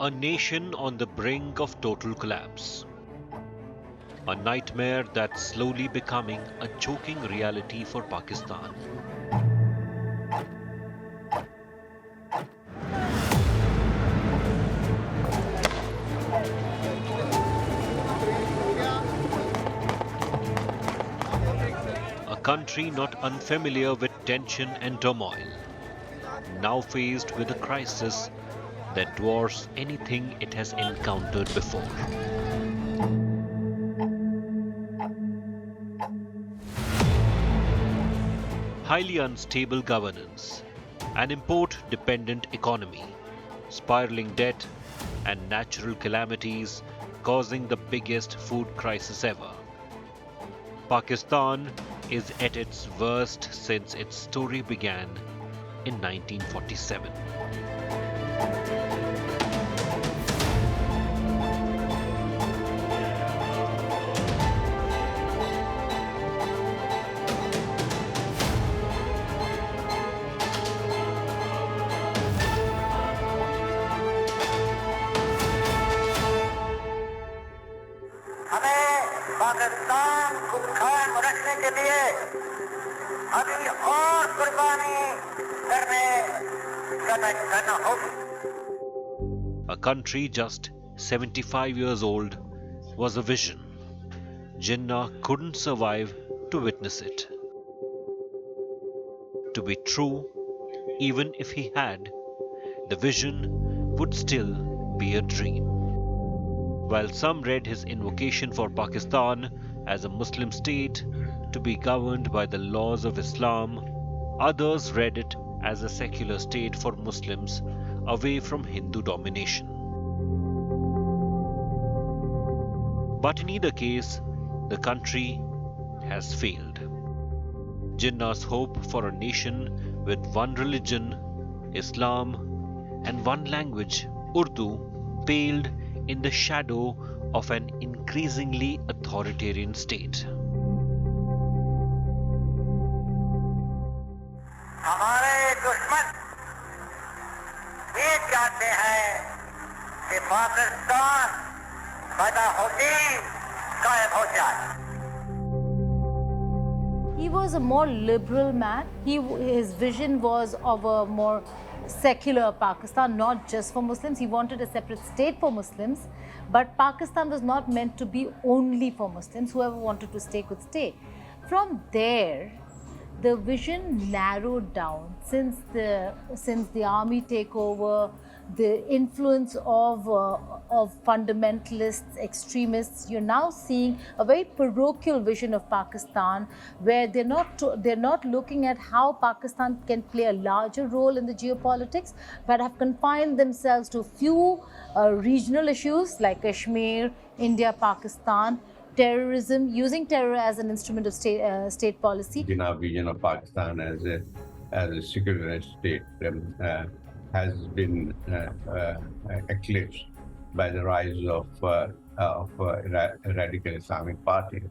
A nation on the brink of total collapse. A nightmare that's slowly becoming a choking reality for Pakistan. A country not unfamiliar with tension and turmoil, now faced with a crisis that dwarfs anything it has encountered before. Highly unstable governance, an import-dependent economy, spiraling debt, and natural calamities causing the biggest food crisis ever. Pakistan is at its worst since its story began in 1947. Pakistan को कायम रखने के लिए अभी और कुर्बानी करना होगी. A country just 75 years old was a vision. Jinnah couldn't survive to witness it. To be true, even if he had, the vision would still be a dream. While some read his invocation for Pakistan as a Muslim state to be governed by the laws of Islam, others read it as a secular state for Muslims away from Hindu domination. But in either case, the country has failed. Jinnah's hope for a nation with one religion, Islam, and one language, Urdu, paled in the shadow of an increasingly authoritarian state. हमारे दुश्मन ये चाहते हैं कि पाकिस्तान पैदा होती कायम हो जाए. He was a more liberal man. His vision was of a more secular Pakistan, not just for Muslims. He wanted a separate state for Muslims, but Pakistan was not meant to be only for Muslims. Whoever wanted to stay could stay. From there, the vision narrowed down since the army takeover, the influence of fundamentalists, extremists. You're now seeing a very parochial vision of Pakistan, where they're not looking at how Pakistan can play a larger role in the geopolitics, but have confined themselves to few regional issues like Kashmir, India, Pakistan, terrorism, using terror as an instrument of state policy. In our vision of Pakistan as a secular state has been eclipsed by the rise of radical Islamic party.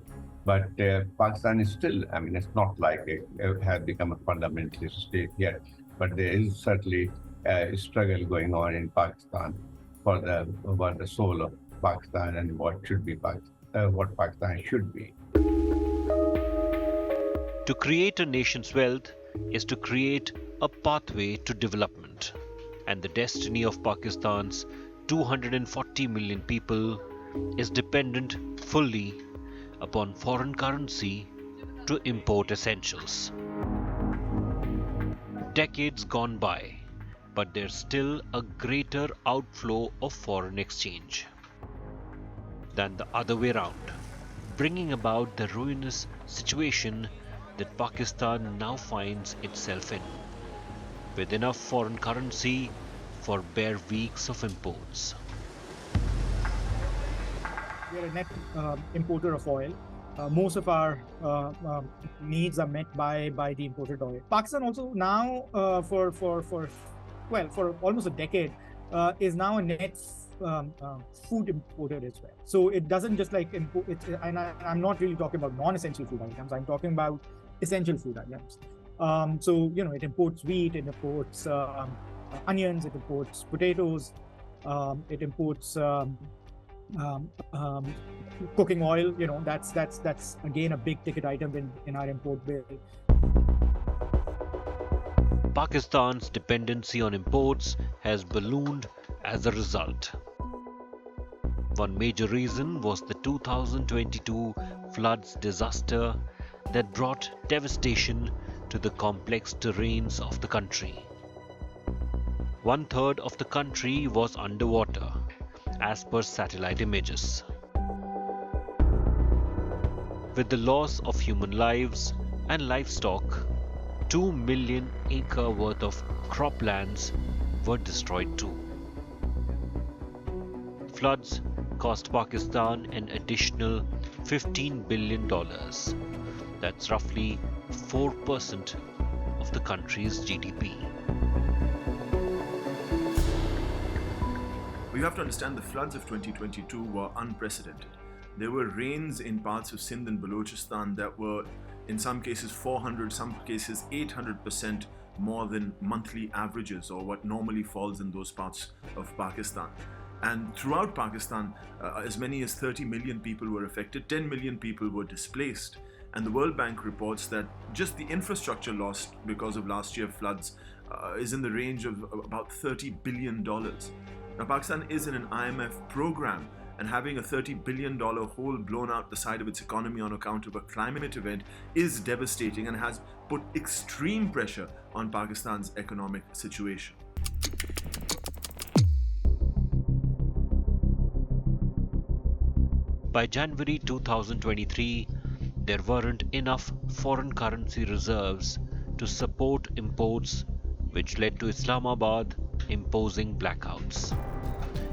But Pakistan is still, I mean, it's not like it has become a fundamentalist state yet, but there is certainly a struggle going on in Pakistan for the soul of Pakistan and what should be what Pakistan should be. To create a nation's wealth is to create a pathway to development, and the destiny of Pakistan's 240 million people is dependent fully upon foreign currency to import essentials. Decades gone by, but there's still a greater outflow of foreign exchange than the other way around, bringing about the ruinous situation that Pakistan now finds itself in, with enough foreign currency for bare weeks of imports. We are a net importer of oil. Most of our needs are met by the imported oil. Pakistan also now, for almost a decade, is now a net food importer as well. So it doesn't just like import. And I'm not really talking about non-essential food items. I'm talking about essential food items. So it imports wheat, it imports onions, it imports potatoes, It imports cooking oil. That's again a big ticket item in our import bill. Pakistan's dependency on imports has ballooned as a result. One major reason was the 2022 floods disaster that brought devastation to the complex terrains of the country. 1/3 of the country was underwater, as per satellite images. With the loss of human lives and livestock, 2 million acre worth of croplands were destroyed too. Floods cost Pakistan an additional $15 billion. That's roughly 4% of the country's GDP. We have to understand the floods of 2022 were unprecedented. There were rains in parts of Sindh and Balochistan that were, in some cases, 400, some cases 800% more than monthly averages, or what normally falls in those parts of Pakistan. And throughout Pakistan, as many as 30 million people were affected, 10 million people were displaced. And the World Bank reports that just the infrastructure lost because of last year's floods is in the range of about $30 billion. Now, Pakistan is in an IMF program, and having a $30 billion hole blown out the side of its economy on account of a climate event is devastating and has put extreme pressure on Pakistan's economic situation. By January 2023, there weren't enough foreign currency reserves to support imports, which led to Islamabad imposing blackouts,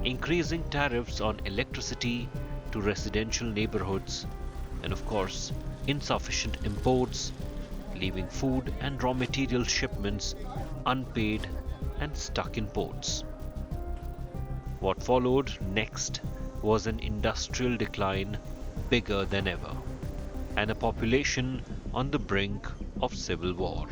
increasing tariffs on electricity to residential neighborhoods, and of course, insufficient imports, leaving food and raw material shipments unpaid and stuck in ports. What followed next was an industrial decline bigger than ever, and a population on the brink of civil war.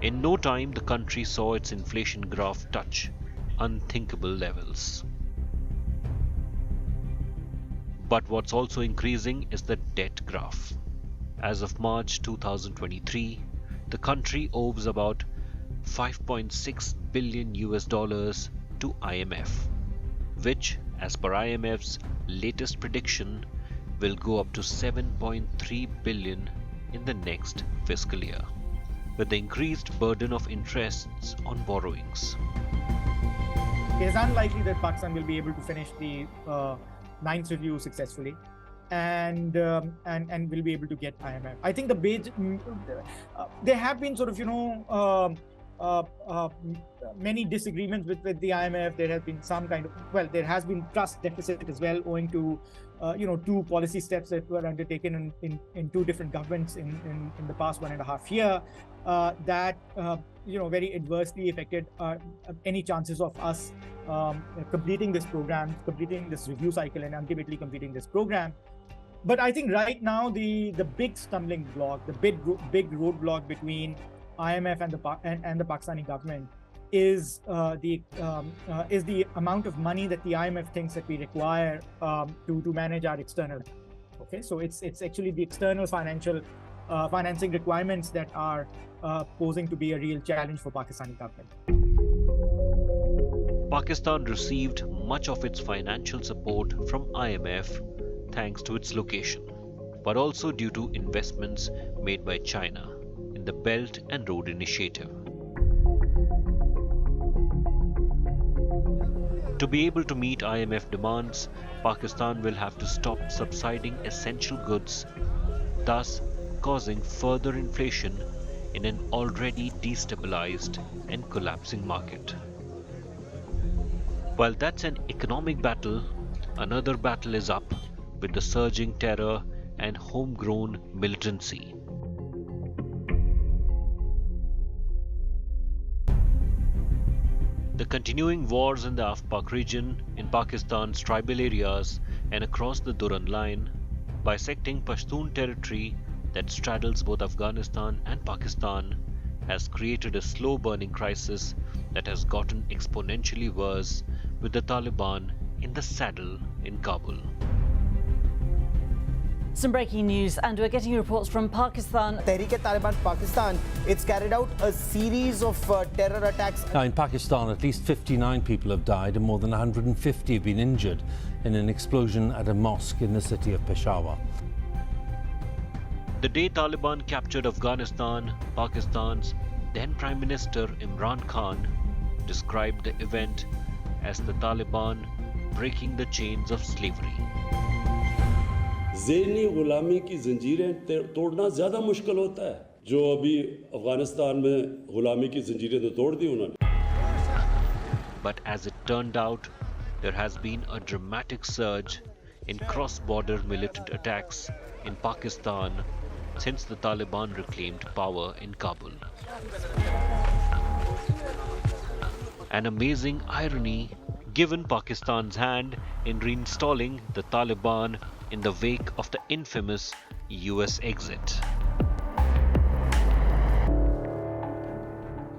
In no time, the country saw its inflation graph touch unthinkable levels. But what's also increasing is the debt graph. As of March 2023, the country owes about $5.6 billion to IMF, which, as per IMF's latest prediction, will go up to $7.3 billion in the next fiscal year, with the increased burden of interests on borrowings. It is unlikely that Pakistan will be able to finish the ninth review successfully, and will be able to get IMF. I think there have been sort of many disagreements with the IMF. There has been there has been trust deficit as well, owing to two policy steps that were undertaken in two different governments in the past 1.5 years that very adversely affected any chances of us completing this program, completing this review cycle, and ultimately completing this program. But I think right now the big stumbling block, the big roadblock between IMF and the Pakistani government is the amount of money that the IMF thinks that we require to manage our external. Okay, so it's actually the external financing requirements that are posing to be a real challenge for Pakistani government. Pakistan received much of its financial support from IMF thanks to its location, but also due to investments made by China in the Belt and Road Initiative. To be able to meet IMF demands, Pakistan will have to stop subsidizing essential goods, thus causing further inflation in an already destabilized and collapsing market. While that's an economic battle, another battle is up with the surging terror and homegrown militancy. The continuing wars in the Afpak region, in Pakistan's tribal areas, and across the Durand line, bisecting Pashtun territory that straddles both Afghanistan and Pakistan, has created a slow burning crisis that has gotten exponentially worse with the Taliban in the saddle in Kabul. Some breaking news, and we're getting reports from Pakistan. Tehreek-e-Taliban Pakistan, it's carried out a series of terror attacks. Now, in Pakistan, at least 59 people have died and more than 150 have been injured in an explosion at a mosque in the city of Peshawar. The day Taliban captured Afghanistan, Pakistan's then Prime Minister Imran Khan described the event as the Taliban breaking the chains of slavery. ज़हनी गुलामी की ज़ंजीरें तोड़ना ज़्यादा मुश्किल होता है जो अभी अफ़गानिस्तान में गुलामी की ज़ंजीरें तो तोड़ दी उन्होंने. But as it turned out, there has been a dramatic surge in cross-border militant attacks in Pakistan since the Taliban reclaimed power in Kabul. An amazing irony given Pakistan's hand in reinstalling the Taliban in the wake of the infamous US exit.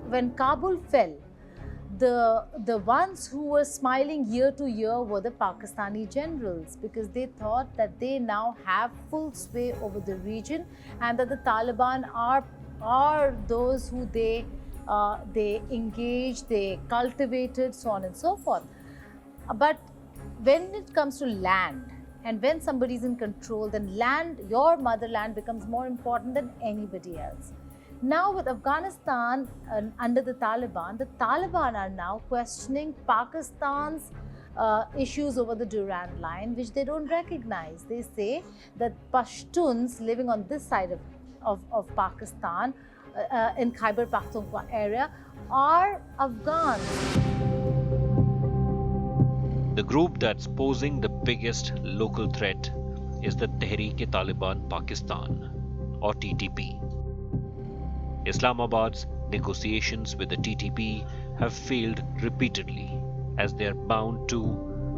When Kabul fell, the ones who were smiling year to year were the Pakistani generals, because they thought that they now have full sway over the region and that the Taliban are those who they engaged, they cultivated, so on and so forth. But when it comes to land, and when somebody is in control, then land, your motherland, becomes more important than anybody else. Now with Afghanistan under the Taliban are now questioning Pakistan's issues over the Durand line, which they don't recognize. They say that Pashtuns living on this side of Pakistan, in Khyber Pakhtunkhwa area, are Afghans. The group that's posing the biggest local threat is the Tehreek-e-Taliban Pakistan, or TTP. Islamabad's negotiations with the TTP have failed repeatedly, as they are bound to,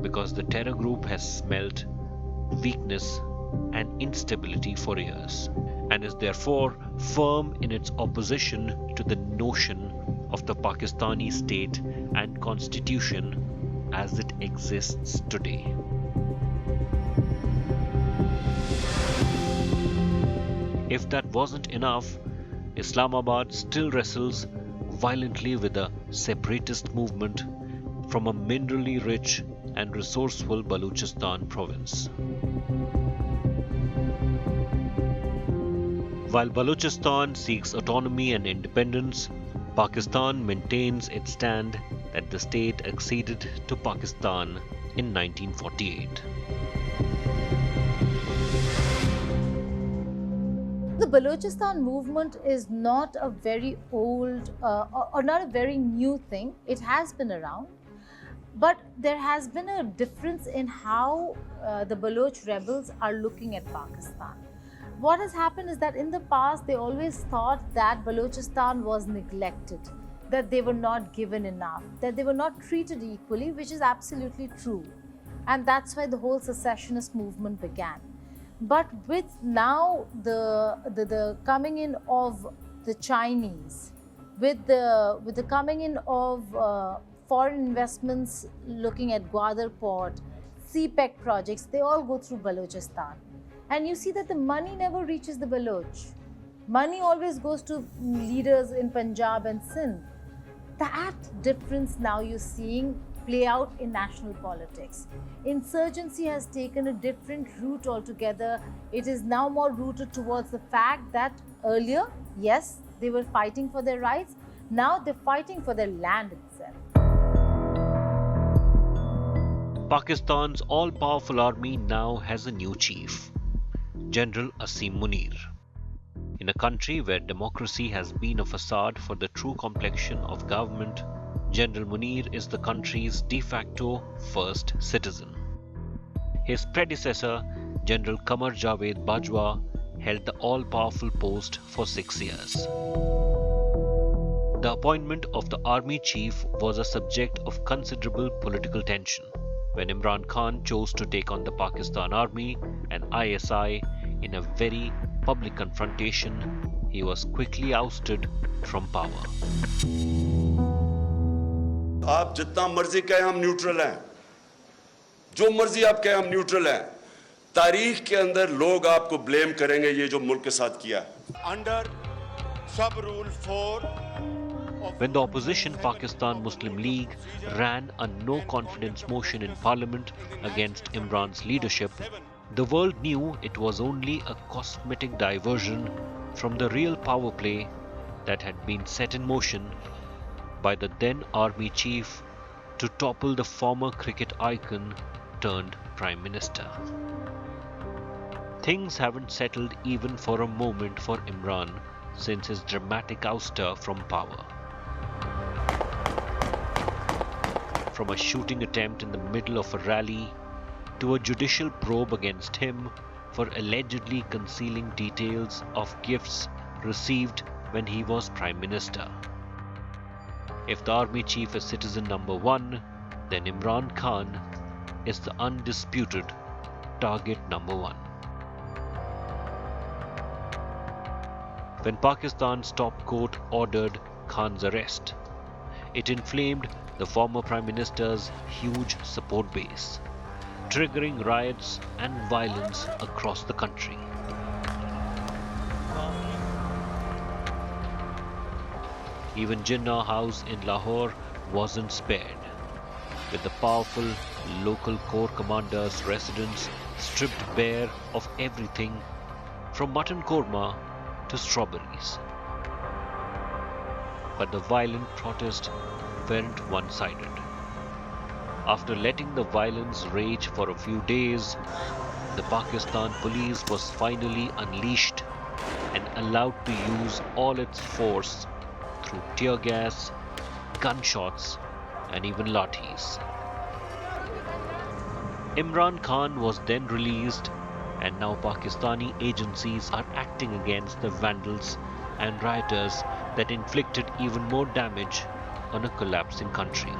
because the terror group has smelt weakness and instability for years, and is therefore firm in its opposition to the notion of the Pakistani state and constitution as it exists today. If that wasn't enough, Islamabad still wrestles violently with the separatist movement from a minerally rich and resourceful Balochistan province. While Balochistan seeks autonomy and independence, Pakistan maintains its stand that the state acceded to Pakistan in 1948. The Balochistan movement is not a very old or not a very new thing. It has been around, but there has been a difference in how the Baloch rebels are looking at Pakistan. What has happened is that in the past they always thought that Balochistan was neglected, that they were not given enough, that they were not treated equally, which is absolutely true. And that's why the whole secessionist movement began. But with now the coming in of the Chinese, with the coming in of foreign investments looking at Gwadar port, CPEC projects, they all go through Balochistan. And you see that the money never reaches the Baloch. Money always goes to leaders in Punjab and Sindh. That difference now you're seeing play out in national politics. Insurgency has taken a different route altogether. It is now more rooted towards the fact that earlier, yes, they were fighting for their rights. Now they're fighting for their land itself. Pakistan's all-powerful army now has a new chief, General Asim Munir. In a country where democracy has been a facade for the true complexion of government, General Munir is the country's de facto first citizen. His predecessor, General Qamar Javed Bajwa, held the all-powerful post for 6 years. The appointment of the army chief was a subject of considerable political tension. When Imran Khan chose to take on the Pakistan Army and ISI in a very public confrontation, he was quickly ousted from power. आप जितना मर्जी कहें हम neutral हैं, जो मर्जी आप कहें हम न्यूट्रल हैं, तारीख के अंदर लोग आपको ब्लेम करेंगे ये जो मुल्क के साथ किया है. Under sub rule 4. When the opposition Pakistan Muslim League ran a no-confidence motion in parliament against Imran's leadership, the world knew it was only a cosmetic diversion from the real power play that had been set in motion by the then army chief to topple the former cricket icon turned prime minister. Things haven't settled even for a moment for Imran since his dramatic ouster from power. From a shooting attempt in the middle of a rally to a judicial probe against him for allegedly concealing details of gifts received when he was Prime Minister. If the army chief is citizen number one, then Imran Khan is the undisputed target number one. When Pakistan's top court ordered Khan's arrest, it inflamed the former Prime Minister's huge support base, triggering riots and violence across the country. Even Jinnah House in Lahore wasn't spared, with the powerful local corps commander's residence stripped bare of everything from mutton korma to strawberries. But the violent protest weren't one-sided. After letting the violence rage for a few days, the Pakistan police was finally unleashed and allowed to use all its force through tear gas, gunshots, and even lathis. Imran Khan was then released, and now Pakistani agencies are acting against the vandals and rioters that inflicted even more damage on a collapsing country.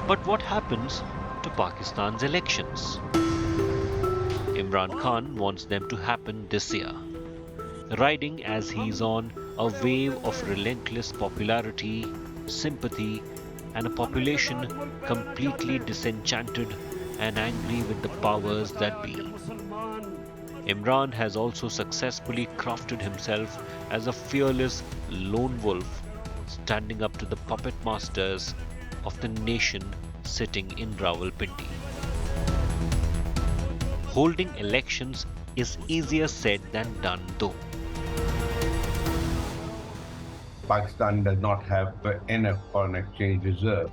But what happens to Pakistan's elections? Imran Khan wants them to happen this year, riding as he's on a wave of relentless popularity, sympathy, and a population completely disenchanted and angry with the powers that be. Imran has also successfully crafted himself as a fearless lone wolf, standing up to the puppet masters of the nation sitting in Rawalpindi. Holding elections is easier said than done though. Pakistan does not have enough foreign exchange reserve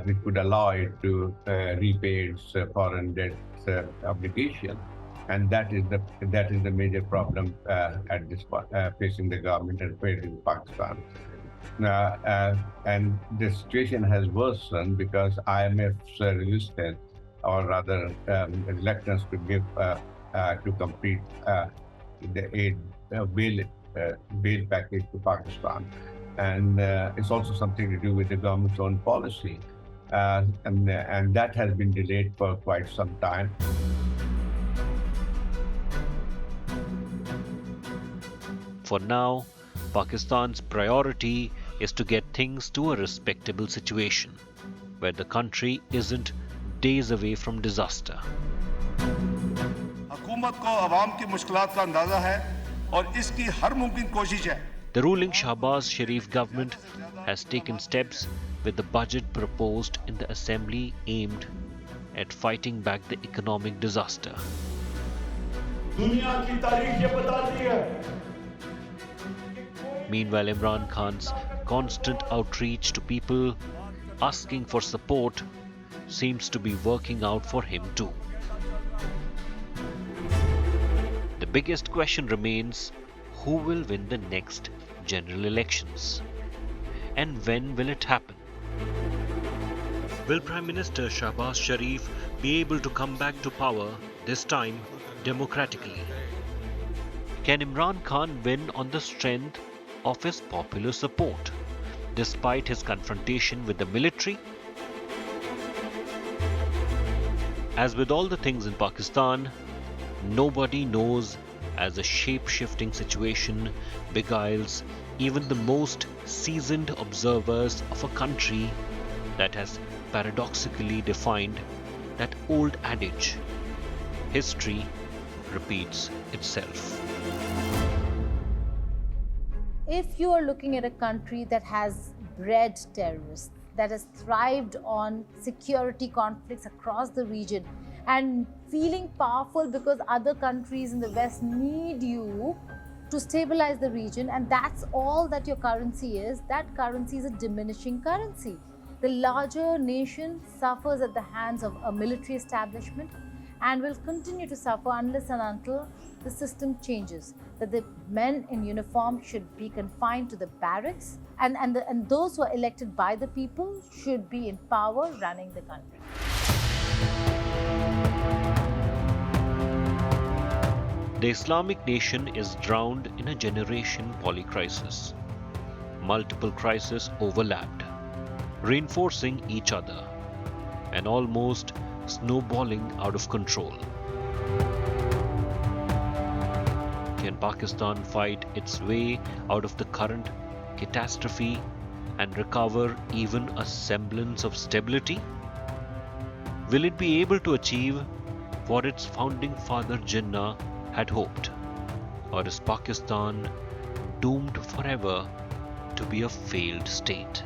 which would allow it to repay its foreign debt obligation, and that is the major problem at this facing the government and facing Pakistan. And the situation has worsened because IMF's resistance, or rather reluctance to give to complete the aid bail package to Pakistan, and it's also something to do with the government's own policy, and that has been delayed for quite some time. For now, Pakistan's priority is to get things to a respectable situation, where the country isn't days away from disaster. हुकूमत को अवाम की मुश्किलात का अंदाजा है और इसकी हर मुमकिन कोशिश है. The ruling Shahbaz Sharif government has taken steps with the budget proposed in the assembly aimed at fighting back the economic disaster. दुनिया की तारीख ये बताती है. Meanwhile, Imran Khan's constant outreach to people asking for support seems to be working out for him too. The biggest question remains, who will win the next general elections? And when will it happen? Will Prime Minister Shahbaz Sharif be able to come back to power, this time democratically? Can Imran Khan win on the strength of his popular support, despite his confrontation with the military. As with all the things in Pakistan, nobody knows as a shape-shifting situation beguiles even the most seasoned observers of a country that has paradoxically defined that old adage, history repeats itself. If you are looking at a country that has bred terrorists, that has thrived on security conflicts across the region and feeling powerful because other countries in the West need you to stabilize the region, and that's all that your currency is, that currency is a diminishing currency. The larger nation suffers at the hands of a military establishment and will continue to suffer unless and until the system changes, that the men in uniform should be confined to the barracks and those who are elected by the people should be in power running the country. The Islamic nation is drowned in a generation polycrisis. Multiple crises overlapped, reinforcing each other and almost snowballing out of control. Can Pakistan fight its way out of the current catastrophe and recover even a semblance of stability? Will it be able to achieve what its founding father Jinnah had hoped? Or is Pakistan doomed forever to be a failed state?